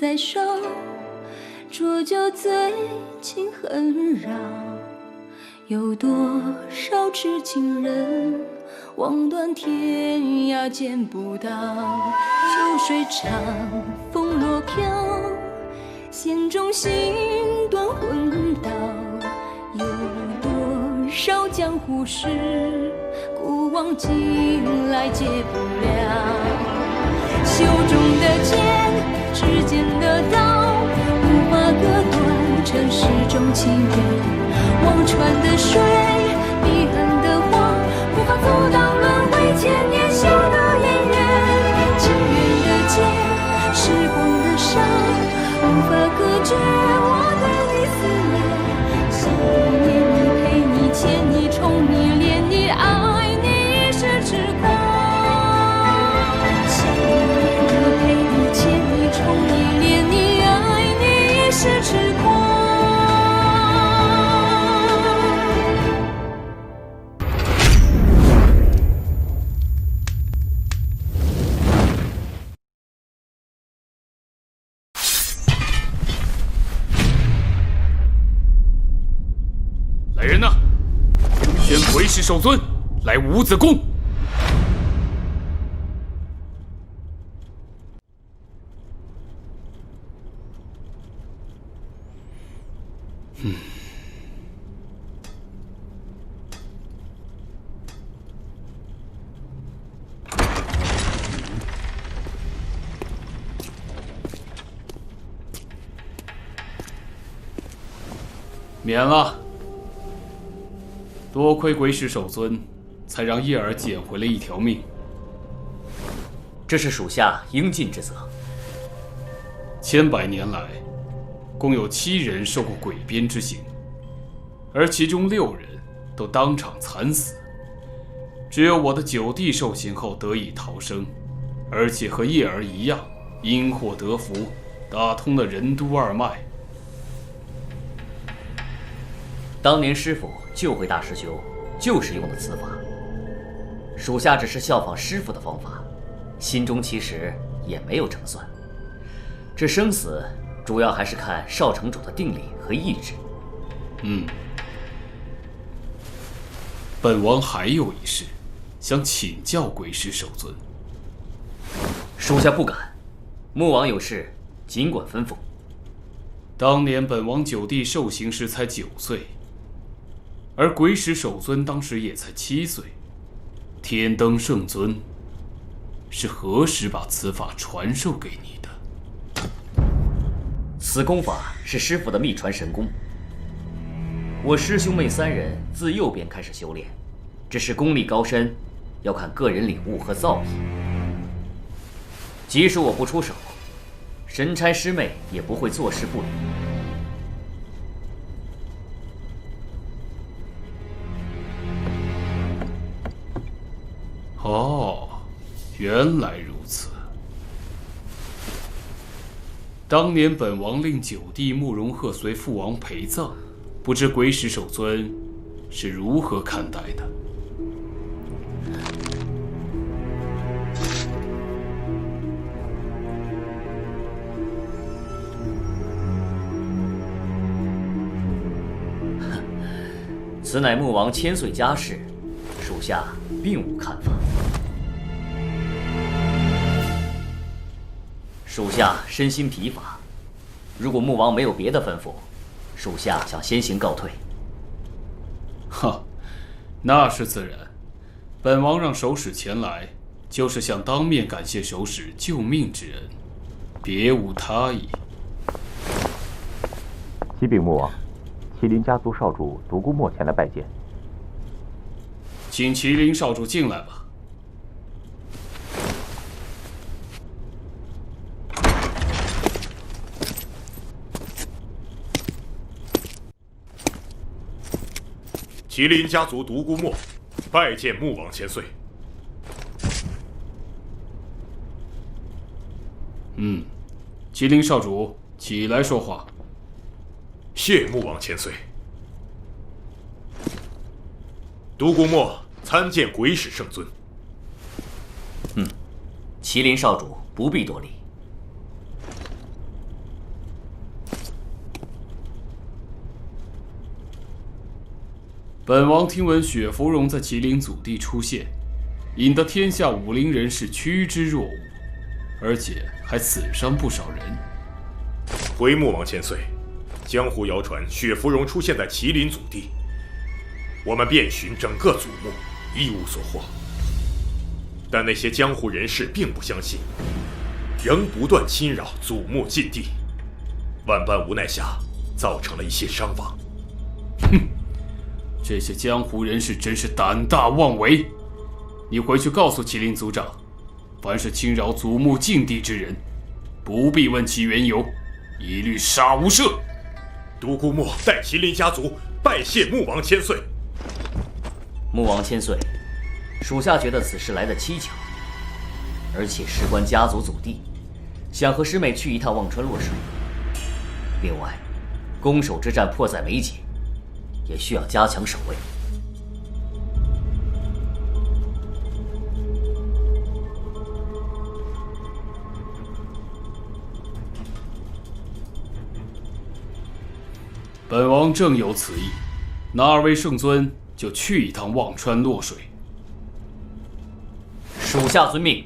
在手，浊酒醉，情恨扰。有多少痴情人，望断天涯见不到。秋水长，风落飘，弦中心断魂道。有多少江湖事，古往今来解不了。袖中的剑，指尖的刀，无法割断尘世中情缘。忘川的水，彼岸的花，无法阻挡轮回千年修的姻缘。情缘的劫，时光的伤，无法隔绝我对你思念。想念你，陪你，牵你，宠你，恋你，爱你，是痴狂。想念你，陪你，牵你，宠你，恋你，爱你，是痴狂。鬼使守尊来五子宫。免了。多亏鬼使守尊，才让叶儿捡回了一条命。这是属下应尽之责。千百年来，共有7人受过鬼鞭之刑，而其中6人都当场惨死，只有我的9弟受刑后得以逃生，而且和叶儿一样，因祸得福，打通了任督二脉。当年师傅救回大师兄，就是用的此法。属下只是效仿师傅的方法，心中其实也没有成算。这生死主要还是看少城主的定力和意志。本王还有一事，想请教鬼使守尊。属下不敢，穆王有事尽管吩咐。当年本王9弟受刑时才9岁。而鬼使守尊当时也才7岁，天灯圣尊是何时把此法传授给你的？此功法是师父的秘传神功，我师兄妹3人自幼便开始修炼，只是功力高深，要看个人领悟和造诣。即使我不出手，神差师妹也不会坐视不理。哦，原来如此。当年本王令9弟慕容鹤随父王陪葬，不知鬼使守尊是如何看待的？此乃穆王千岁家事，属下并无看法。属下身心疲乏，如果穆王没有别的吩咐，属下想先行告退。哈，那是自然。本王让守使前来，就是想当面感谢守使救命之恩，别无他意。启禀穆王，麒麟家族少主独孤墨前来拜见。请麒麟少主进来吧。麒麟家族独孤墨拜见穆王千岁。麒麟少主，起来说话。谢穆王千岁。独孤墨参见鬼使圣尊。麒麟少主不必多礼。本王听闻雪芙蓉在麒麟祖地出现，引得天下武林人士趋之若鹜，而且还死伤不少人。回穆王千岁，江湖谣传雪芙蓉出现在麒麟祖地，我们遍寻整个祖墓，一无所获。但那些江湖人士并不相信，仍不断侵扰祖墓禁地，万般无奈下，造成了一些伤亡。哼，这些江湖人士真是胆大妄为！你回去告诉麒麟族长，凡是侵扰祖墓禁地之人，不必问其缘由，一律杀无赦。独孤墨代麒麟家族拜谢穆王千岁。穆王千岁，属下觉得此事来得蹊跷，而且事关家族祖地，想和师妹去一趟忘川落水。另外，攻守之战迫在眉睫，也需要加强守卫。本王正有此意，那二位圣尊就去一趟忘川落水。属下遵命。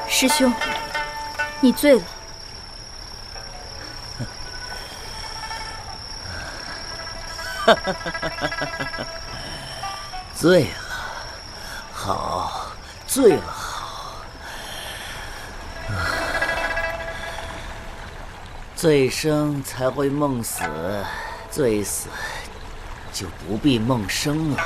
师兄，你醉了。醉了，好，醉了好。醉生才会梦死，醉死就不必梦生了。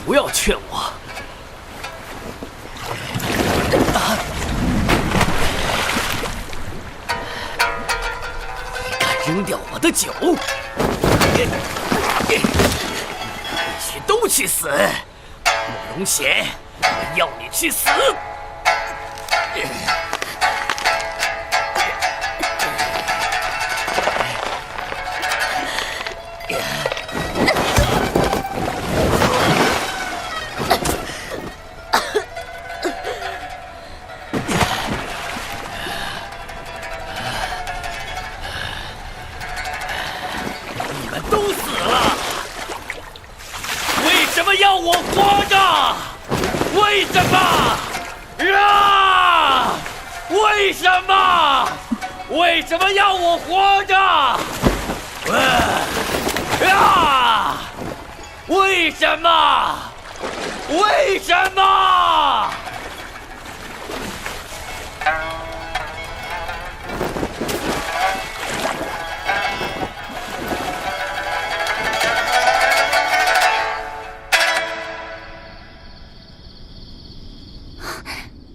不要劝我！你敢扔掉我的酒？必须都去死！慕容贤，我要你去死！要我活着？为什么？啊！为什么？为什么要我活着？啊！为什么？为什么？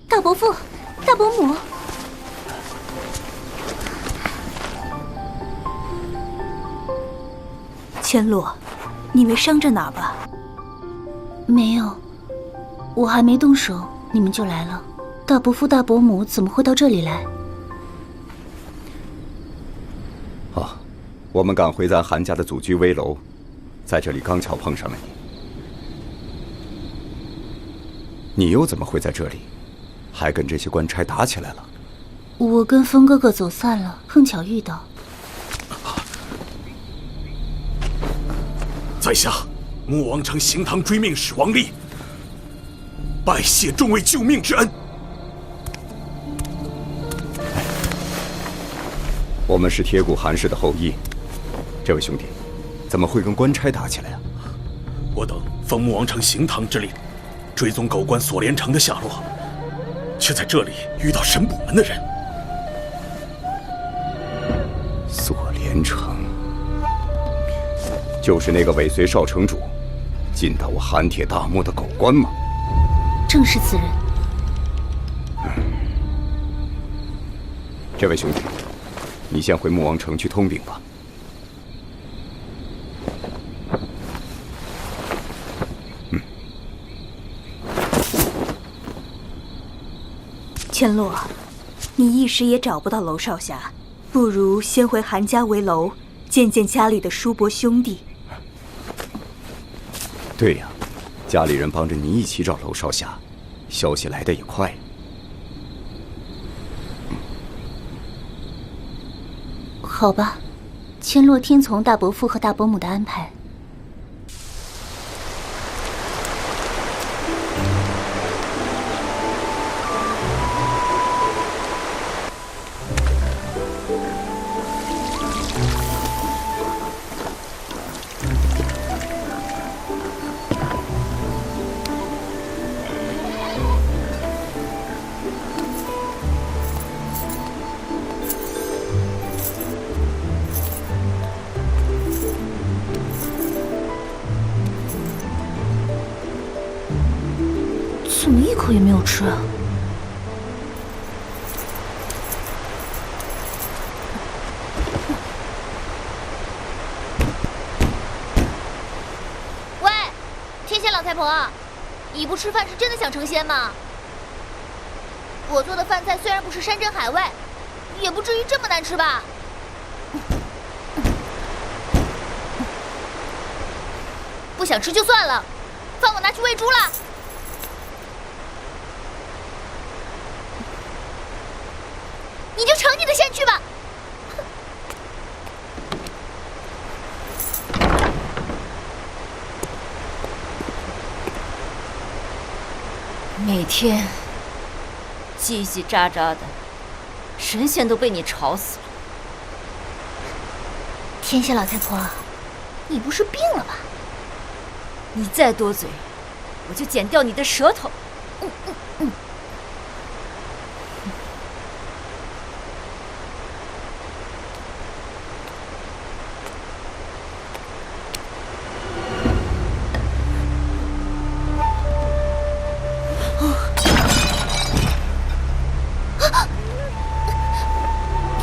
大伯父，大伯母，千洛，你没伤着哪儿吧？没有，我还没动手，你们就来了。大伯父、大伯母怎么会到这里来？啊，我们赶回咱韩家的祖居危楼，在这里刚巧碰上了你。你又怎么会在这里？还跟这些官差打起来了？我跟风哥哥走散了，碰巧遇到。在下穆王城行堂追命使王立，拜谢众位救命之恩。我们是铁骨韩氏的后裔，这位兄弟，怎么会跟官差打起来啊？我等奉穆王城行堂之令，追踪狗官锁连城的下落，却在这里遇到神捕门的人。锁连城，就是那个尾随少城主进到我韩铁大墓的狗官吗？正是此人。这位兄弟，你先回穆王城去通禀吧。千洛，你一时也找不到娄少侠，不如先回韩家围楼，见见家里的叔伯兄弟。对呀，家里人帮着你一起找娄少侠，消息来得也快。好吧，千洛听从大伯父和大伯母的安排。怎么一口也没有吃啊？喂，天仙老太婆，你不吃饭是真的想成仙吗？我做的饭菜虽然不是山珍海味，也不至于这么难吃吧？不想吃就算了，饭我拿去喂猪了。你就成你的仙去吧。每天叽叽喳喳的，神仙都被你吵死了。天仙老太婆，你不是病了吧？你再多嘴，我就剪掉你的舌头。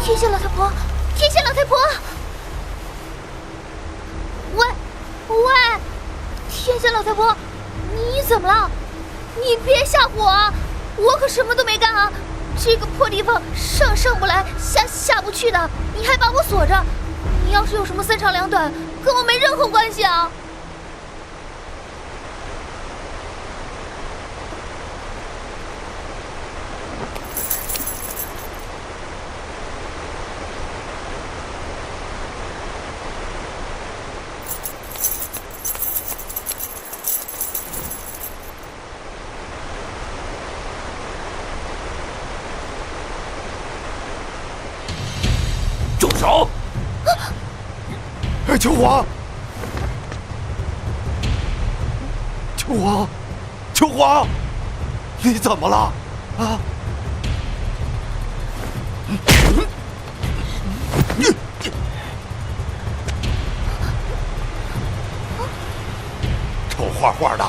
天仙老太婆，天仙老太婆，喂，天仙老太婆，你怎么了？你别吓唬我啊！我可什么都没干啊！这个破地方上不来，下不去的，你还把我锁着。你要是有什么三长两短，跟我没任何关系啊！住手！求皇！求皇！求皇！你怎么了？啊！臭画画的，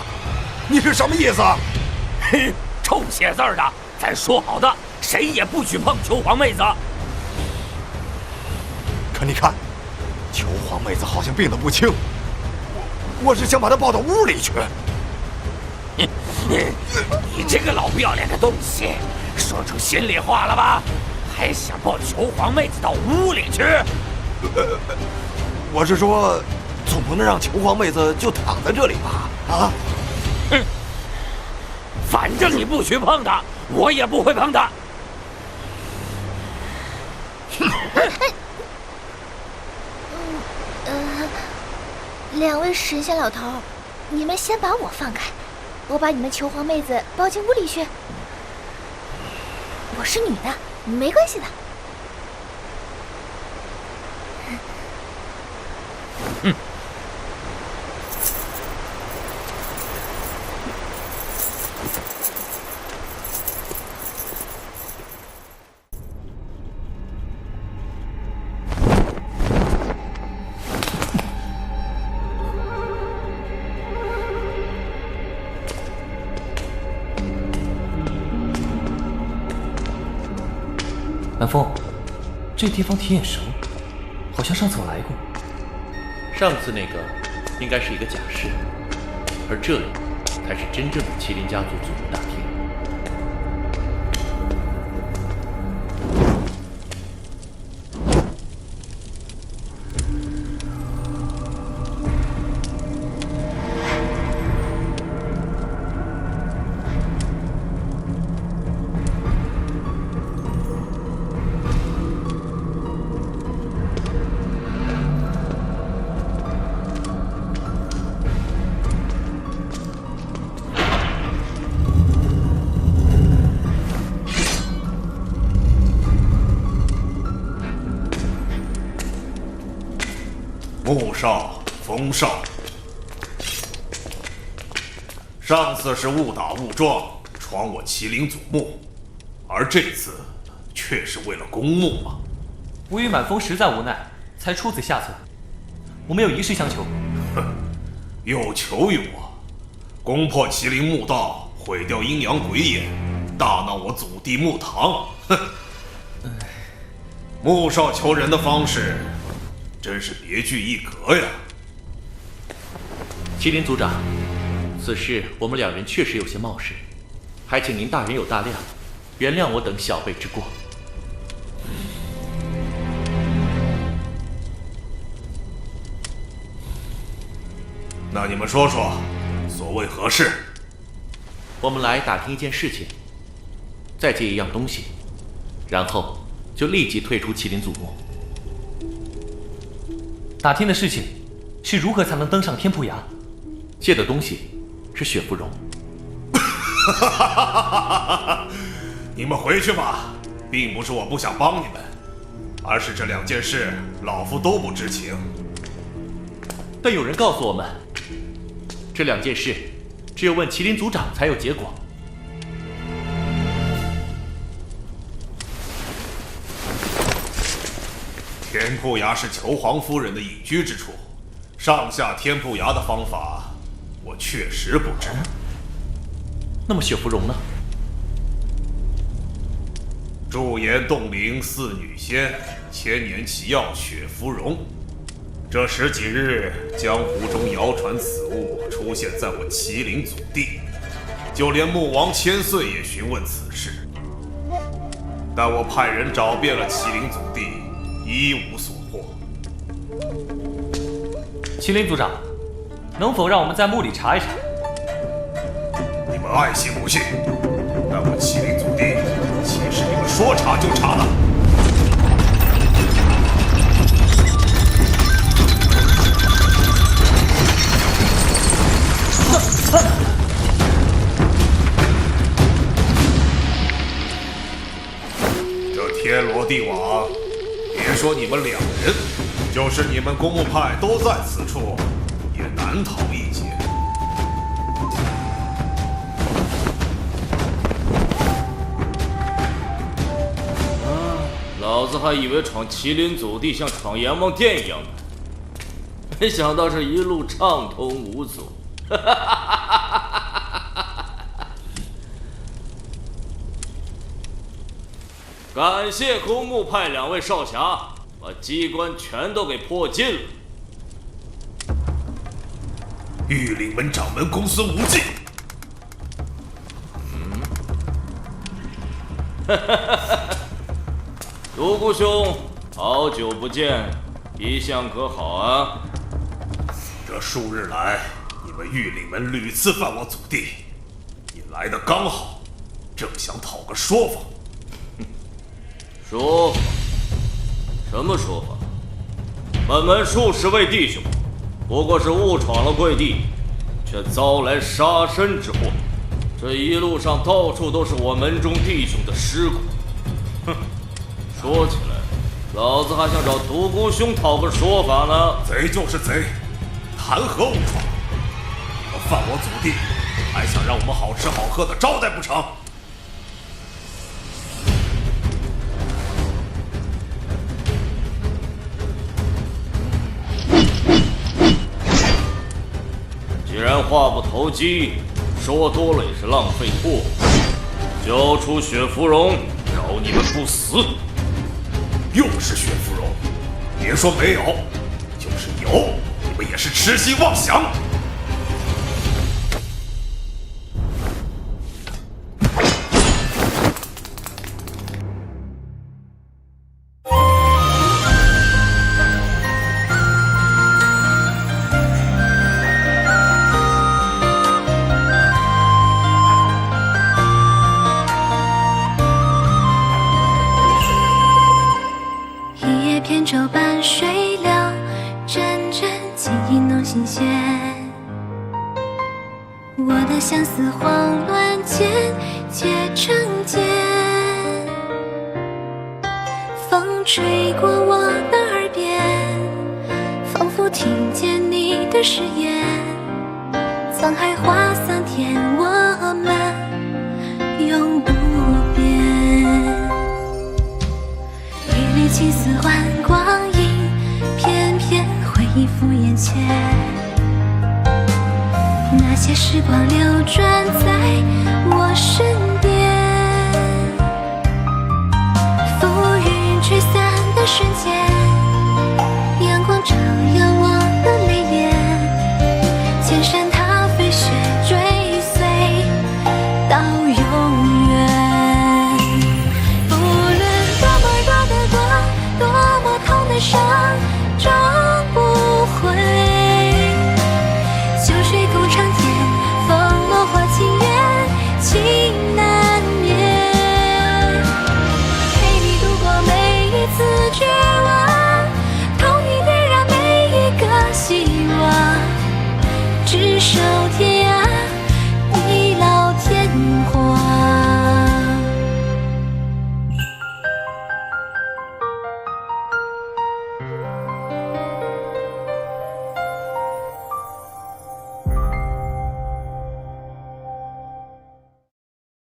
你是什么意思？哼，臭写字的，咱说好的，谁也不许碰求皇妹子。可你看，求皇妹子好像病得不轻，我是想把她抱到屋里去。你这个老不要脸的东西，说出心里话了吧？还想抱求皇妹子到屋里去？我是说，总不能让求皇妹子就躺在这里吧？啊！反正你不许碰他，我也不会碰他。两位神仙老头，你们先把我放开，我把你们球皇妹子抱进屋里去。我是女的，没关系的。南风，这地方挺眼熟，好像上次我来过。上次那个应该是一个假释，而这里才是真正的麒麟家族祖母大厅。穆少、冯少，上次是误打误撞闯我麒麟祖墓，而这次却是为了公墓吗？我与满风实在无奈，才出此下策。我们有一事相求。哼，有求于我，攻破麒麟墓道，毁掉阴阳鬼眼，大闹我祖地墓堂。哼，穆少求人的方式真是别具一格呀！麒麟族长，此事我们两人确实有些冒失，还请您大人有大量，原谅我等小辈之过。那你们说说，所谓何事？我们来打听一件事情，再借一样东西，然后就立即退出麒麟祖墓。打听的事情是如何才能登上天瀑崖，借的东西是雪芙蓉。你们回去吧，并不是我不想帮你们，而是这两件事老夫都不知情。但有人告诉我们，这两件事只有问麒麟族长才有结果。天瀑崖是球皇夫人的隐居之处，上下天瀑崖的方法，我确实不知。那么雪芙蓉呢？驻颜冻龄四女仙，千年奇药雪芙蓉。这十几日，江湖中谣传此物出现在我麒麟祖地，就连穆王千岁也询问此事。但我派人找遍了麒麟祖地，一无所获。麒麟族长，能否让我们在墓里查一查？你们爱信不信，但我麒麟祖地岂是你们说查就查的？这天罗地网，别说你们两人，就是你们公墓派都在此处，也难逃一劫。老子还以为闯麒麟祖地像闯阎王殿一样呢，没想到是一路畅通无阻。感谢公墓派两位少侠，把机关全都给破尽了。玉岭门掌门公孙无忌。独孤兄，好久不见，一向可好啊？这数日来，你们玉岭门屡次犯我祖地，你来的刚好，正想讨个说法。说法？什么说法？本门数十位弟兄，不过是误闯了贵地，却遭来杀身之祸。这一路上到处都是我门中弟兄的尸骨。哼，说起来，老子还想找独孤兄讨个说法呢。贼就是贼，谈何误闯？你们犯我祖地，还想让我们好吃好喝的招待不成？既然话不投机，说多了也是浪费唾沫。交出雪芙蓉，饶你们不死。又是雪芙蓉，别说没有，就是有，你们也是痴心妄想。扁舟伴水流，阵阵记忆浓新鲜。我的相思慌乱间，皆成茧。风吹过我的耳边，仿佛听见你的誓言。沧海化桑田，我们永不变。一缕青丝换光阴，偏偏回忆浮眼前。那些时光流转在我身边，浮云吹散的瞬间，阳光照耀